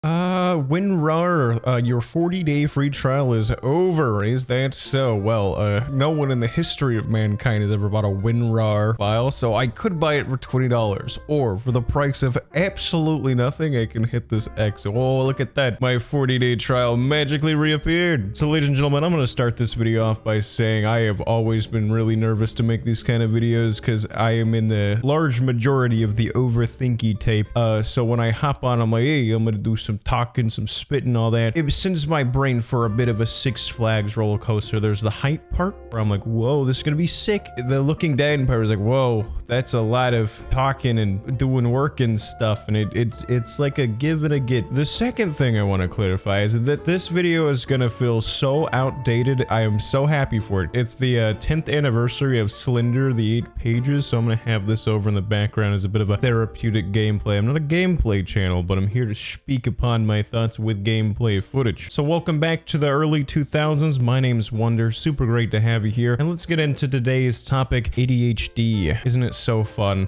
WinRAR, your 40-day free trial is over. Is that so? Well, no one in the history of mankind has ever bought a WinRAR file, so I could buy it for $20, or for the price of absolutely nothing, I can hit this X. Oh, look at that. My 40-day trial magically reappeared. So, ladies and gentlemen, I'm going to start this video off by saying I have always been really nervous to make these kind of videos because I am in the large majority of the overthinky type. So when I hop on, I'm like, hey, I'm going to do some talking, some spitting, all that. It sends my brain for a bit of a Six Flags roller coaster. There's the hype part where I'm like, whoa, this is gonna be sick. The looking down part is like, whoa, that's a lot of talking and doing work and stuff, and it's like a give and a get. The second thing I want to clarify is that this video is gonna feel so outdated. I am so happy for it. It's the 10th anniversary of Slender, the 8 pages, so I'm gonna have this over in the background as a bit of a therapeutic gameplay. I'm not a gameplay channel, but I'm here to speak upon my thoughts with gameplay footage. So welcome back to the early 2000s. My name's Wonder. Super great to have you here. And let's get into today's topic, ADHD. Isn't it so fun?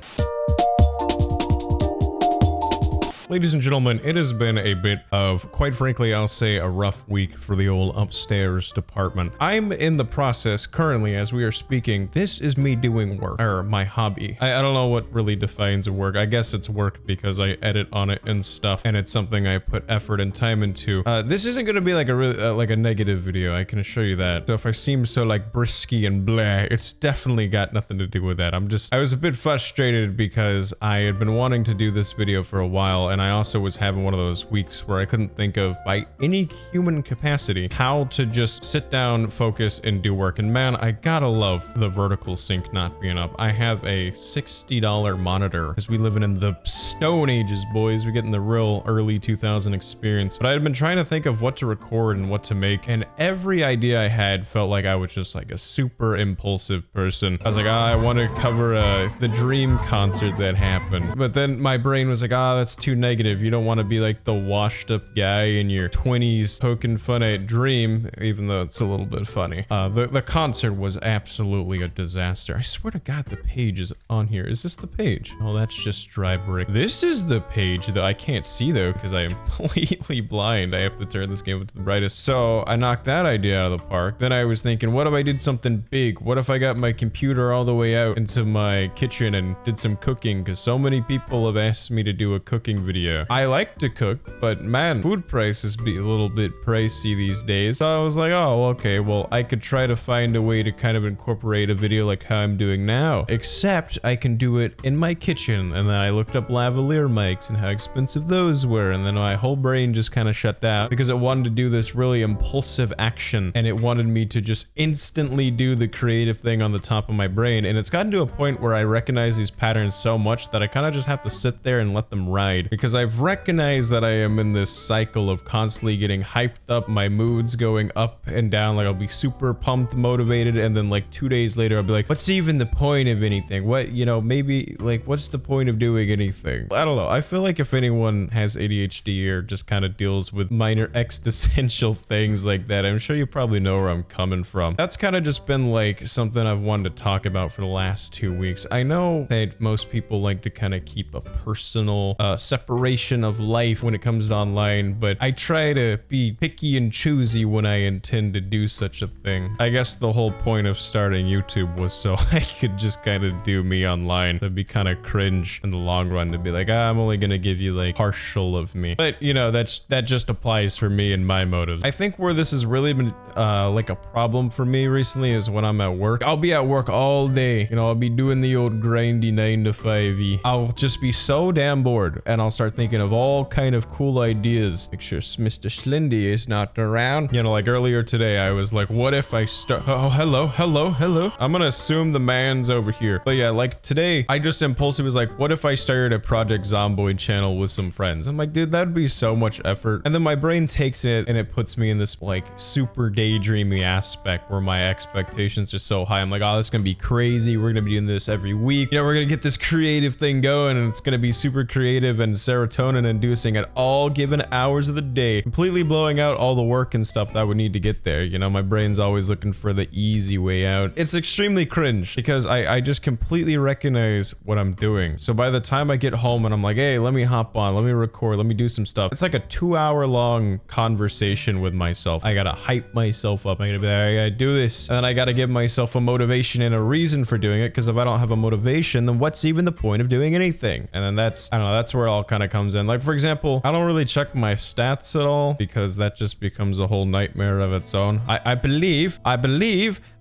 Ladies and gentlemen, it has been a bit of, quite frankly, I'll say a rough week for the old upstairs department. I'm in the process currently, as we are speaking, this is me doing work, or my hobby. I don't know what really defines a work. I guess it's work because I edit on it and stuff, and it's something I put effort and time into. This isn't going to be like a really, like a negative video, I can assure you that. So if I seem so like brisky and blah, it's definitely got nothing to do with that. I was a bit frustrated because I had been wanting to do this video for a while, and I also was having one of those weeks where I couldn't think of, by any human capacity, how to just sit down, focus, and do work. And man, I gotta love the vertical sync not being up. I have a $60 monitor, because we living in the Stone Ages, boys. We're getting the real early 2000 experience. But I had been trying to think of what to record and what to make, and every idea I had felt like I was just like a super impulsive person. I was like, I want to cover the Dream concert that happened. But then my brain was like, that's too negative. You don't want to be like the washed up guy in your 20s poking fun at Dream, even though it's a little bit funny. The concert was absolutely a disaster. I swear to God, the page is on here. Is this the page? Oh, that's just dry brick. This is the page that I can't see though, because I am completely blind. I have to turn this game up to the brightest. So I knocked that idea out of the park. Then I was thinking, what if I did something big? What if I got my computer all the way out into my kitchen and did some cooking? Because so many people have asked me to do a cooking video. I like to cook, but man, food prices be a little bit pricey these days. So I was like, oh, okay, well, I could try to find a way to kind of incorporate a video like how I'm doing now, except I can do it in my kitchen. And then I looked up lavalier mics and how expensive those were, and then my whole brain just kind of shut down because it wanted to do this really impulsive action, and it wanted me to just instantly do the creative thing on the top of my brain. And it's gotten to a point where I recognize these patterns so much that I kind of just have to sit there and let them ride, because I've recognized that I am in this cycle of constantly getting hyped up, my moods going up and down. Like I'll be super pumped, motivated, and then like 2 days later I'll be like, what's even the point of anything? What, you know, maybe like what's the point of doing anything? I don't know. I feel like if anyone has ADHD or just kind of deals with minor existential things like that, I'm sure you probably know where I'm coming from. That's kind of just been like something I've wanted to talk about for the last 2 weeks. I know that most people like to kind of keep a personal separation of life when it comes to online, but I try to be picky and choosy when I intend to do such a thing. I guess the whole point of starting YouTube was so I could just kind of do me online. That'd be kind of cringe in the long run to be like, I'm only gonna give you like partial of me. But you know, that just applies for me and my motives. I think where this has really been like a problem for me recently is when I'm at work. I'll be at work all day. You know, I'll be doing the old grindy 9 to 5-y. I'll just be so damn bored, and I'll start thinking of all kind of cool ideas. Make sure Mr. Slendy is not around. You know, like earlier today, I was like, what if I start... Oh, hello. I'm gonna assume the man's over here. But yeah, like today, I just impulsively was like, what if I started a Project Zomboid channel with some friends? I'm like, dude, that'd be so much effort. And then my brain takes it and it puts me in this like super daydreamy aspect where my expectations are so high. I'm like, oh, this is gonna be crazy. We're gonna be doing this every week. You know, we're gonna get this creative thing going, and it's gonna be super creative. And so serotonin inducing at all given hours of the day, completely blowing out all the work and stuff that I would need to get there. You know, my brain's always looking for the easy way out. It's extremely cringe because I just completely recognize what I'm doing. So by the time I get home and I'm like, hey, let me hop on, let me record, let me do some stuff. It's like a 2-hour long conversation with myself. I gotta hype myself up. I gotta be like, I gotta do this. And then I gotta give myself a motivation and a reason for doing it. Because if I don't have a motivation, then what's even the point of doing anything? And then that's, I don't know, that's where it all kind of comes in. Like, for example, I don't really check my stats at all because that just becomes a whole nightmare of its own. I believe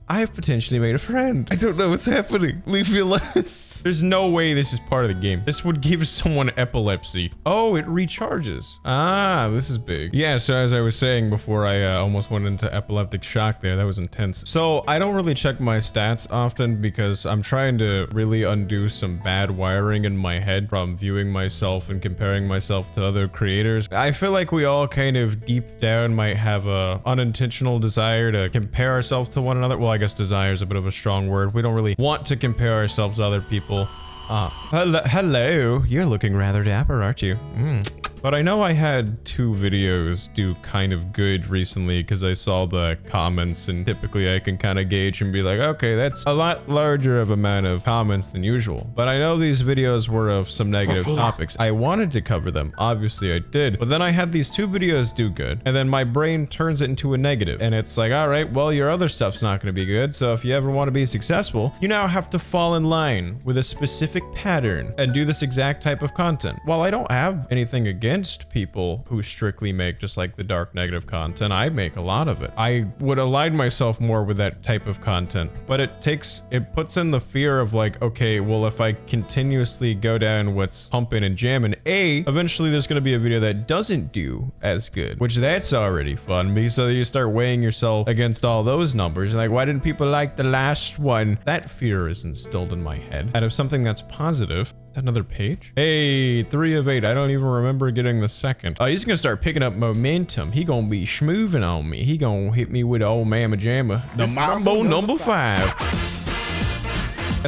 I have potentially made a friend. I don't know what's happening. Leave me alone. There's no way this is part of the game. This would give someone epilepsy. Oh, it recharges. Ah, this is big. Yeah, so as I was saying before, I almost went into epileptic shock there. That was intense. So I don't really check my stats often because I'm trying to really undo some bad wiring in my head from viewing myself and comparing myself to other creators. I feel like we all kind of deep down might have a unintentional desire to compare ourselves to one another. Well, I guess desire is a bit of a strong word. We don't really want to compare ourselves to other people. Hello. You're looking rather dapper, aren't you? But I know I had 2 videos do kind of good recently because I saw the comments, and typically I can kind of gauge and be like, okay, that's a lot larger of amount of comments than usual. But I know these videos were of some negative topics. I wanted to cover them. Obviously I did. But then I had these 2 videos do good, and then my brain turns it into a negative. And it's like, all right, well, your other stuff's not going to be good. So if you ever want to be successful, you now have to fall in line with a specific pattern and do this exact type of content. While I don't have anything against people who strictly make just like the dark negative content, I make a lot of it. I would align myself more with that type of content, but it puts in the fear of like, okay, well, if I continuously go down what's pumping and jamming, eventually there's going to be a video that doesn't do as good, which that's already fun because so you start weighing yourself against all those numbers and like, why didn't people like the last one? That fear is instilled in my head. And if something that's positive, another page? Hey, 3 of 8. I don't even remember getting the second. Oh, he's gonna start picking up momentum. He gonna be schmooving on me. He gonna hit me with the old mamma jamma. The Mambo number 5.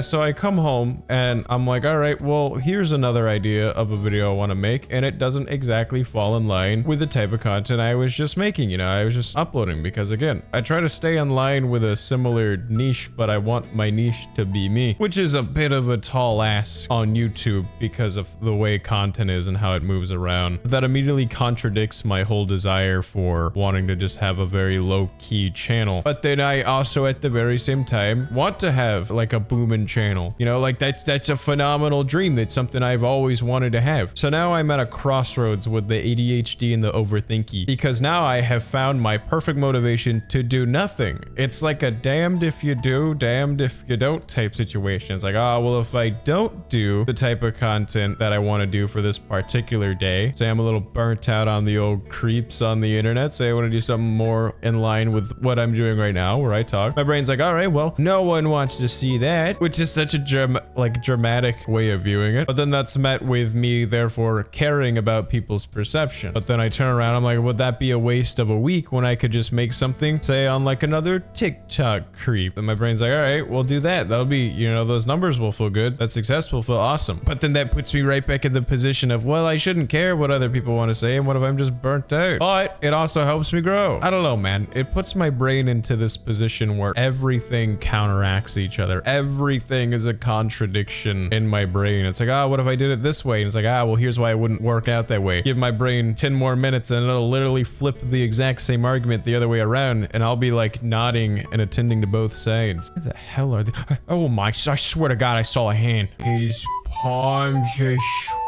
So I come home and I'm like, all right, well, here's another idea of a video I want to make, and it doesn't exactly fall in line with the type of content I was just making. You know, I was just uploading because, again, I try to stay in line with a similar niche, but I want my niche to be me, which is a bit of a tall ask on YouTube because of the way content is and how it moves around. That immediately contradicts my whole desire for wanting to just have a very low-key channel. But then I also, at the very same time, want to have like a booming channel. You know, like that's a phenomenal dream. It's something I've always wanted to have. So now I'm at a crossroads with the ADHD and the overthinky because now I have found my perfect motivation to do nothing. It's like a damned if you do, damned if you don't type situation. It's like, oh, well, if I don't do the type of content that I want to do for this particular day, say I'm a little burnt out on the old creeps on the internet, say I want to do something more in line with what I'm doing right now where I talk, my brain's like, all right, well, no one wants to see that, which is such a dramatic way of viewing it. But then that's met with me therefore caring about people's perception. But then I turn around, I'm like, would that be a waste of a week when I could just make something, say, on like another TikTok creep? And my brain's like, all right, we'll do that. That'll be, you know, those numbers will feel good. That success will feel awesome. But then that puts me right back in the position of, well, I shouldn't care what other people want to say. And what if I'm just burnt out? But it also helps me grow. I don't know, man. It puts my brain into this position where everything counteracts each other. Everything is a contradiction in my brain. It's like, ah, what if I did it this way? And it's like, ah, well, here's why it wouldn't work out that way. Give my brain 10 more minutes and it'll literally flip the exact same argument the other way around. And I'll be like nodding and attending to both sides. What the hell are they? Oh my, I swear to God, I saw a hand. His palms are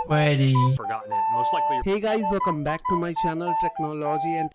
sweaty. Forgotten it. Most likely. Hey guys, welcome back to my channel Technology, and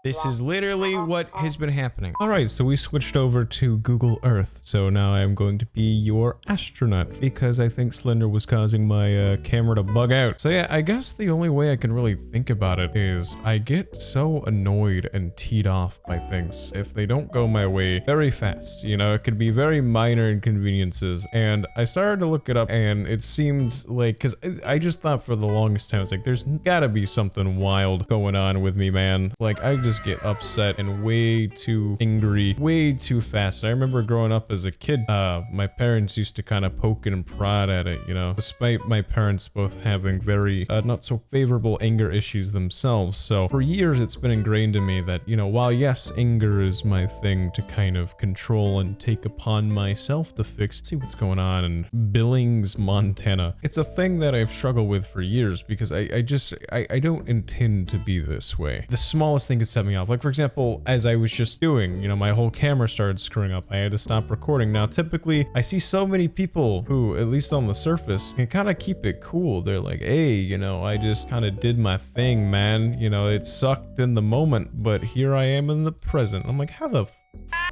this is literally what has been happening. All right, so we switched over to Google Earth. So now I'm going to be your astronaut because I think Slender was causing my camera to bug out. So yeah, I guess the only way I can really think about it is I get so annoyed and teed off by things if they don't go my way very fast. You know, it could be very minor inconveniences. And I started to look it up and it seemed like, because I just thought for the longest time, I was like, there's gotta be something wild going on with me, man. Like, I just just get upset and way too angry, way too fast. I remember growing up as a kid, my parents used to kind of poke and prod at it, you know, despite my parents both having very not so favorable anger issues themselves. So for years, it's been ingrained in me that, you know, while yes, anger is my thing to kind of control and take upon myself to fix, see what's going on in Billings, Montana. It's a thing that I've struggled with for years because I don't intend to be this way. The smallest thing could set me off. Like, for example, as I was just doing, you know, my whole camera started screwing up. I had to stop recording. Now, typically, I see so many people who, at least on the surface, can kind of keep it cool. They're like, hey, you know, I just kind of did my thing, man. You know, it sucked in the moment, but here I am in the present. I'm like, how the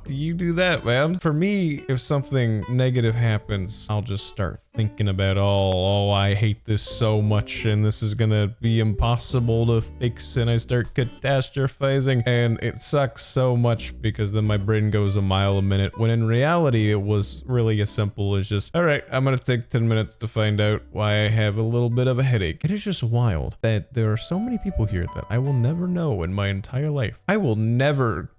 do you do that, man? For me, if something negative happens, I'll just start thinking about, oh, I hate this so much and this is gonna be impossible to fix, and I start catastrophizing, and it sucks so much because then my brain goes a mile a minute, when in reality, it was really as simple as just, all right, I'm gonna take 10 minutes to find out why I have a little bit of a headache. It is just wild that there are so many people here that I will never know in my entire life. I will never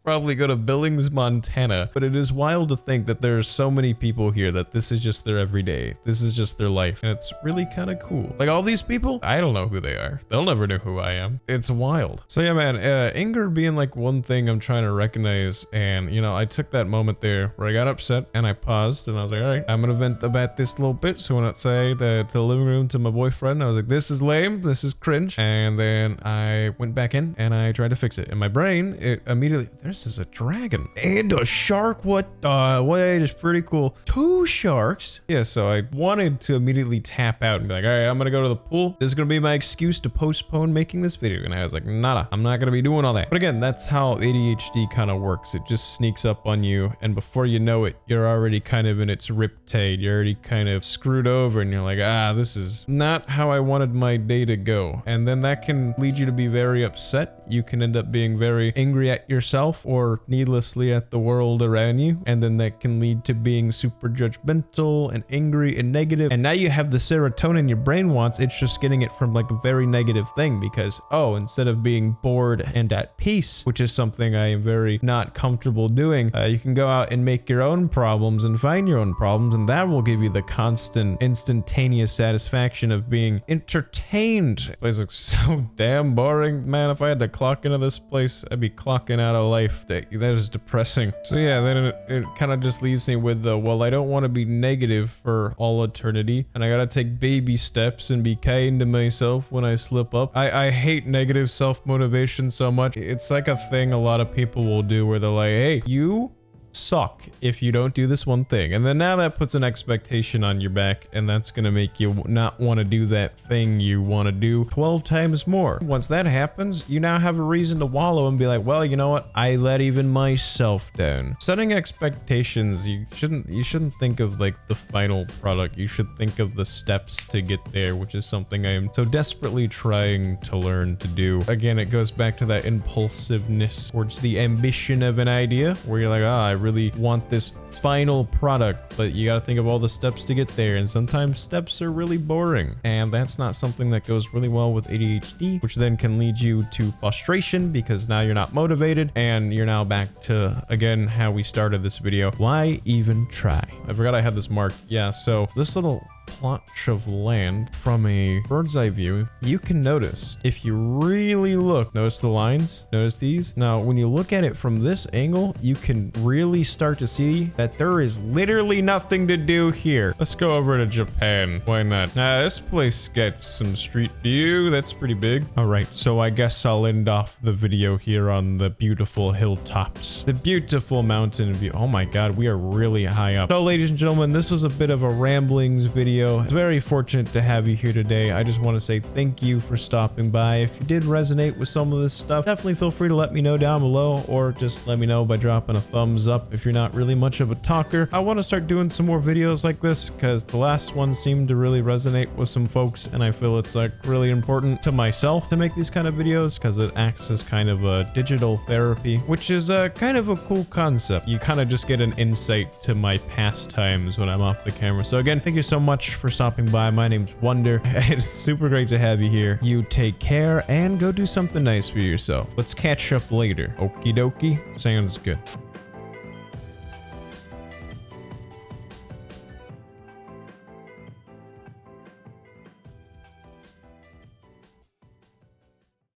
probably go to Billings, Montana, but it is wild to think that there's so many people here that this is just their everyday. This is just their life, and it's really kind of cool. Like, all these people, I don't know who they are. They'll never know who I am. It's wild. So yeah, man, anger being like one thing I'm trying to recognize, and you know, I took that moment there where I got upset and I paused and I was like, all right, I'm gonna vent about this a little bit. So when I say to the living room to my boyfriend, I was like, this is lame, this is cringe, and then I went back in and I tried to fix it. In my brain, it immediately, this is a dragon and a shark. What the wait, is pretty cool. 2 sharks. Yeah, so I wanted to immediately tap out and be like, all right, I'm gonna go to the pool. This is gonna be my excuse to postpone making this video. And I was like, nada, I'm not gonna be doing all that. But again, that's how ADHD kind of works. It just sneaks up on you, and before you know it, you're already kind of in its riptide. You're already kind of screwed over, and you're like, this is not how I wanted my day to go. And then that can lead you to be very upset. You can end up being very angry at yourself or needlessly at the world around you, and then that can lead to being super judgmental and angry and negative. And now you have the serotonin your brain wants, it's just getting it from like a very negative thing, because instead of being bored and at peace, which is something I am very not comfortable doing, you can go out and make your own problems and find your own problems, and that will give you the constant instantaneous satisfaction of being entertained. This place looks so damn boring, man. If I had to clock into this place, I'd be clocking out of life. That is depressing. So yeah, then it kind of just leaves me with the, well, I don't want to be negative for all eternity, and I gotta take baby steps and be kind to myself when I slip up. I hate negative self-motivation so much. It's like a thing a lot of people will do where they're like, hey, you suck if you don't do this one thing, and then now that puts an expectation on your back, and that's gonna make you not want to do that thing you want to do 12 times more. Once that happens, you now have a reason to wallow and be like, well, you know what, I let even myself down. Setting expectations, you shouldn't think of like the final product. You should think of the steps to get there, which is something I am so desperately trying to learn to do. Again, it goes back to that impulsiveness towards the ambition of an idea, where you're like, I really want this final product, but you gotta think of all the steps to get there, and sometimes steps are really boring, and that's not something that goes really well with ADHD, which then can lead you to frustration because now you're not motivated, and you're now back to, again, how we started this video. Why even try? I forgot I had this marked. Yeah, so this little plotch of land from a bird's eye view, you can notice if you really look, notice the lines, notice these. Now when you look at it from this angle, you can really start to see that there is literally nothing to do here. Let's go over to Japan, why not? Now this place gets some street view, that's pretty big. All right, so I guess I'll end off the video here on the beautiful hilltops, the beautiful mountain view. Oh my god, we are really high up. So ladies and gentlemen, this was a bit of a ramblings video. Very fortunate to have you here today. I just want to say thank you for stopping by. If you did resonate with some of this stuff, definitely feel free to let me know down below, or just let me know by dropping a thumbs up if you're not really much of a talker. I want to start doing some more videos like this because the last one seemed to really resonate with some folks, and I feel it's like really important to myself to make these kind of videos because it acts as kind of a digital therapy, which is kind of a cool concept. You kind of just get an insight to my pastimes when I'm off the camera. So again, thank you so much much for stopping by. My name's Wonder. It's super great to have you here. You take care and go do something nice for yourself. Let's catch up later. Okie dokie. Sounds good.